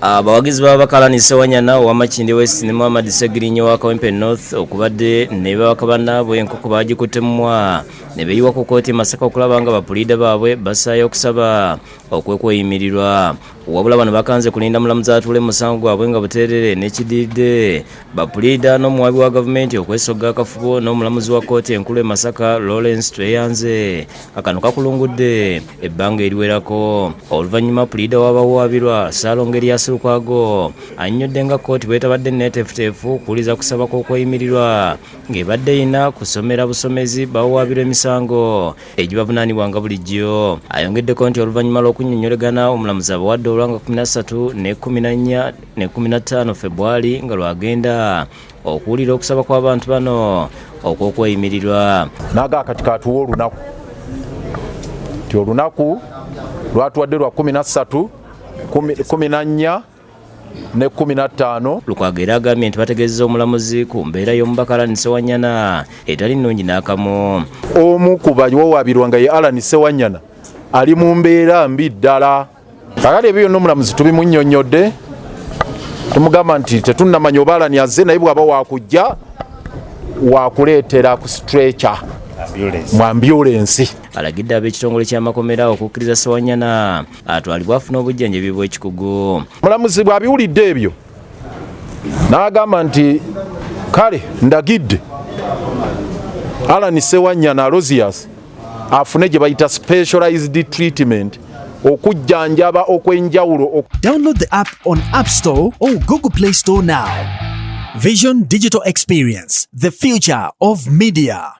Abawagizi b'abakalani Ssewanyana Ow'Amakindi West ne Muhammad Segirinyo wa Kawempe North okubadde ne bakabana bw'enkoko bagikutemwa ne beeyiwa ku kkooti Masaka okulaba nga bapuliida baabwe basaayo okusaba okwekuyimirirwa. Wabula bano bakanze kulinda mulamuzi atuule musango gwabwe nga buteerere n'ekidiridde bapuliida n'omuwabi wa gavumenti okwesogga akafubo n'omulamuzi wa kkooti enkulu e Masaka Lawrence Tweyanze. Akano kakulungudde ebbanga eriwerako oluvannyuma puliida w'abawaabirwa Ssaalongo Lukwago annyodde nga kkooti bwetabadde neeteefuteefu kuwuliza kusaba kw'okweyimirirwa ng'ebadde erina kusomera busomezi bawaabirwa emisango egibavunaanibwanga bulijjo. Ayongeddeko nti oluvannyuma lw'okunnyonnyolegana omulamuzi abawadde olwanga 13 ne 14 ne 15 Februari nga lwagenda okuwulira okusaba kw'abantu bano okw'okweyimirirwa. Naga kati katuwa olunaku ti olunaku lwatuwadde lwa 13 14 ne 15. Lukwago era agambye nti bategeezezza omulamuzi ku mbeera y'omubakalani Ssewanyana etali nnungi n'akamu. Omu ku bawaabirwa nga ye Alani Ssewanyana ali mu mbeera mbi ddala. Kakati ebyo byonna omulamuzi tubimunnyonnyodde tumugamba nti tetunnamanya oba Alani azze naye bw'aba wakujja wakuleetera ku stretcher mu ambulance. Alagidde ab'ekitongole ky'amakomera okukkiriza Ssewanyana atwalibwa afuna obujjanjabi bw'ekikugu. Omulamuzi bw'abiwulidde ebyo n'agamba nti kale ndagidde Alani Ssewanyana Alozias afune gye bayita specialized treatment okujjanjaba okwenjawulo. Download the app on App Store or Google Play Store now. Vision Digital Experience, the future of media.